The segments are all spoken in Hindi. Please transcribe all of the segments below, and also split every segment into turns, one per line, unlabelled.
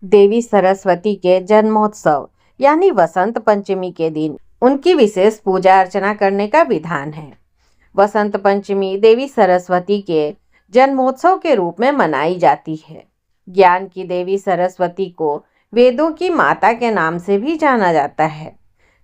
देवी सरस्वती के जन्मोत्सव यानी वसंत पंचमी के दिन उनकी विशेष पूजा अर्चना करने का विधान है। वसंत पंचमी देवी सरस्वती के जन्मोत्सव के रूप में मनाई जाती है। ज्ञान की देवी सरस्वती को वेदों की माता के नाम से भी जाना जाता है।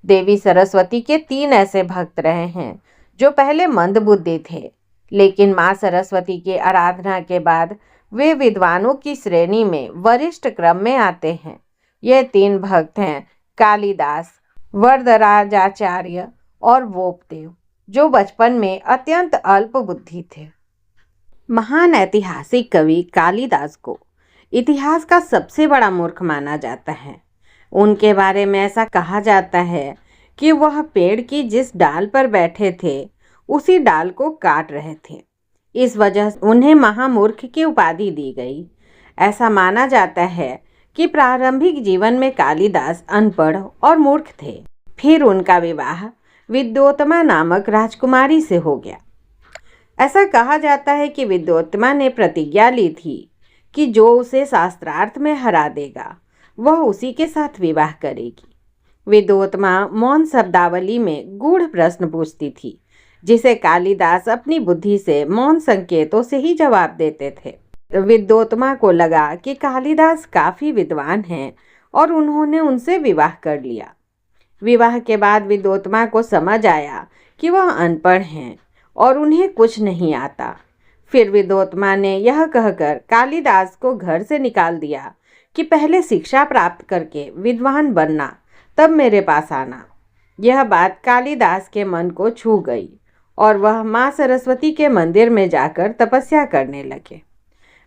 देवी सरस्वती के 3 ऐसे भक्त रहे हैं जो पहले मंदबुद्धि थे, लेकिन मां सरस्वती की आराधना के बाद वे विद्वानों की श्रेणी में वरिष्ठ क्रम में आते हैं। ये 3 भक्त हैं कालिदास, वरदराजाचार्य और वोपदेव, जो बचपन में अत्यंत अल्प बुद्धि थे। महान ऐतिहासिक कवि कालिदास को इतिहास का सबसे बड़ा मूर्ख माना जाता है। उनके बारे में ऐसा कहा जाता है कि वह पेड़ की जिस डाल पर बैठे थे उसी डाल को काट रहे थे। इस वजह से उन्हें महामूर्ख की उपाधि दी गई। ऐसा माना जाता है कि प्रारंभिक जीवन में कालिदास अनपढ़ और मूर्ख थे। फिर उनका विवाह विद्योत्तमा नामक राजकुमारी से हो गया। ऐसा कहा जाता है कि विद्योत्तमा ने प्रतिज्ञा ली थी कि जो उसे शास्त्रार्थ में हरा देगा वह उसी के साथ विवाह करेगी। विद्योत्तमा मौन शब्दावली में गूढ़ प्रश्न पूछती थी, जिसे कालिदास अपनी बुद्धि से मौन संकेतों से ही जवाब देते थे। विद्योत्तमा को लगा कि कालिदास काफ़ी विद्वान हैं और उन्होंने उनसे विवाह कर लिया। विवाह के बाद विद्योत्तमा को समझ आया कि वह अनपढ़ हैं और उन्हें कुछ नहीं आता। फिर विद्योत्तमा ने यह कहकर कालिदास को घर से निकाल दिया कि पहले शिक्षा प्राप्त करके विद्वान बनना, तब मेरे पास आना। यह बात कालिदास के मन को छू गई और वह माँ सरस्वती के मंदिर में जाकर तपस्या करने लगे।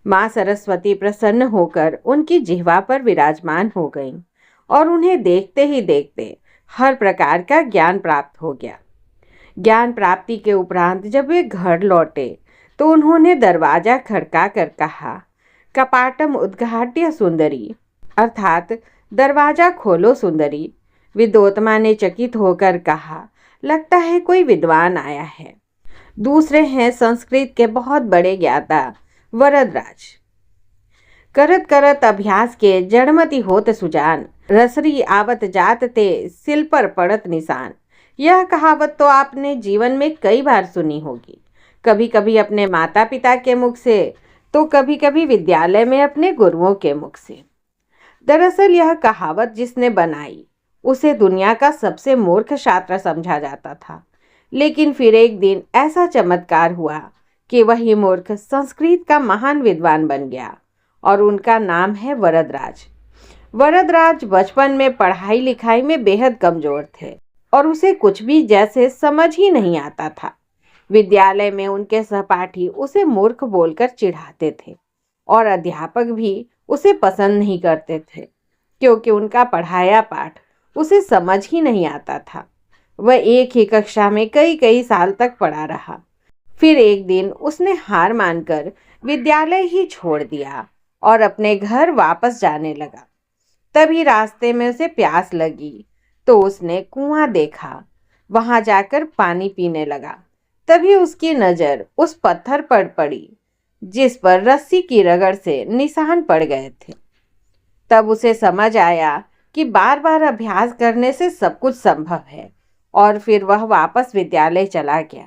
माँ सरस्वती प्रसन्न होकर उनकी जिह्वा पर विराजमान हो गईं और उन्हें देखते ही देखते हर प्रकार का ज्ञान प्राप्त हो गया। ज्ञान प्राप्ति के उपरांत जब वे घर लौटे तो उन्होंने दरवाजा खड़का कर कहा, कपाटम उद्घाट्य सुंदरी, अर्थात दरवाजा खोलो सुंदरी। विद्योत्तमा ने चकित होकर कहा, लगता है कोई विद्वान आया है। दूसरे हैं संस्कृत के बहुत बड़े ज्ञाता वरदराज। करत करत अभ्यास के जड़मति होत सुजान, रसरी आवत जात ते सिल पर पड़त निशान। यह कहावत तो आपने जीवन में कई बार सुनी होगी, कभी कभी अपने माता पिता के मुख से तो कभी कभी विद्यालय में अपने गुरुओं के मुख से। दरअसल यह कहावत जिसने बनाई उसे दुनिया का सबसे मूर्ख छात्र समझा जाता था, लेकिन फिर एक दिन ऐसा चमत्कार हुआ कि वही मूर्ख संस्कृत का महान विद्वान बन गया और उनका नाम है वरदराज। वरदराज बचपन में पढ़ाई लिखाई में बेहद कमजोर थे और उसे कुछ भी जैसे समझ ही नहीं आता था। विद्यालय में उनके सहपाठी उसे मूर्ख बोलकर चिढ़ाते थे और अध्यापक भी उसे पसंद नहीं करते थे, क्योंकि उनका पढ़ाया पाठ उसे समझ ही नहीं आता था। वह एक ही कक्षा में कई कई साल तक पढ़ा रहा। फिर एक दिन उसने हार मानकर विद्यालय ही छोड़ दिया और अपने घर वापस जाने लगा। तभी रास्ते में उसे प्यास लगी तो उसने कुआं देखा। वहां जाकर पानी पीने लगा। तभी उसकी नज़र उस पत्थर पर पड़ी जिस पर रस्सी की रगड़ से निशान पड़ गए थे। तब उसे समझ आया कि बार बार अभ्यास करने से सब कुछ संभव है और फिर वह वापस विद्यालय चला गया।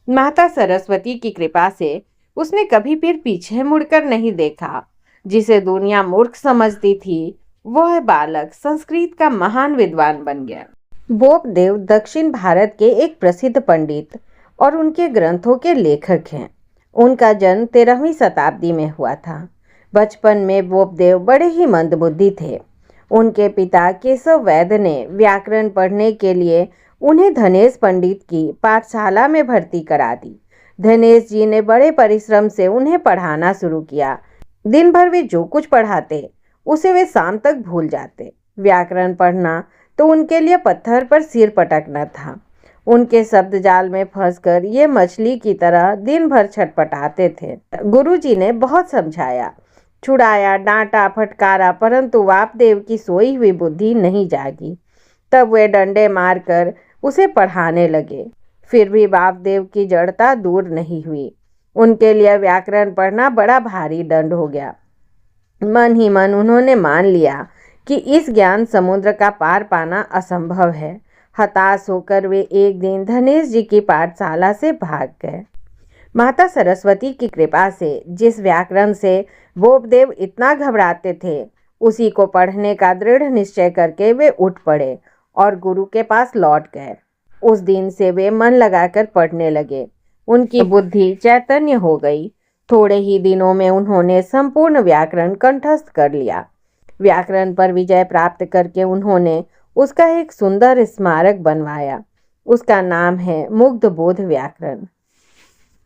माता सरस्वती की कृपा से उसने कभी फिर पीछे मुड़कर नहीं देखा। जिसे दुनिया मूर्ख समझती थी वह बालक संस्कृत का महान विद्वान बन गया। वोपदेव दक्षिण भारत के एक प्रसिद्ध पंडित और उनके ग्रंथों के लेखक हैं। उनका जन्म 13वीं शताब्दी में हुआ था। बचपन में वोपदेव बड़े ही मंदबुद्धि थे। उनके पिता केशव वैद्य ने व्याकरण पढ़ने के लिए उन्हें धनेश पंडित की पाठशाला में भर्ती करा दी। धनेश जी ने बड़े परिश्रम से उन्हें पढ़ाना शुरू किया। दिन भर वे जो कुछ पढ़ाते उसे वे शाम तक भूल जाते। व्याकरण पढ़ना तो उनके लिए पत्थर पर सिर पटकना था। उनके शब्द जाल में फंसकर ये मछली की तरह दिन भर छटपटाते थे। गुरुजी ने बहुत समझाया, छुड़ाया, डांटा, फटकारा, परंतु वापदेव की सोई हुई बुद्धि नहीं जागी। तब वे डंडे मारकर उसे पढ़ाने लगे। फिर भी वापदेव की जड़ता दूर नहीं हुई। उनके लिए व्याकरण पढ़ना बड़ा भारी दंड हो गया। मन ही मन उन्होंने मान लिया कि इस ज्ञान समुद्र का पार पाना असंभव है। हताश होकर वे एक दिन धनेश जी की पाठशाला से भाग गए। माता सरस्वती की कृपा से जिस व्याकरण से बोपदेव इतना घबराते थे, उसी को पढ़ने का दृढ़ निश्चय करके वे उठ पड़े और गुरु के पास लौट गए। उस दिन से वे मन लगाकर पढ़ने लगे। उनकी बुद्धि चैतन्य हो गई। थोड़े ही दिनों में उन्होंने संपूर्ण व्याकरण कंठस्थ कर लिया। व्याकरण पर विजय प्राप्त करके उन्होंने उसका एक सुंदर स्मारक बनवाया। उसका नाम है मुग्ध बोध व्याकरण।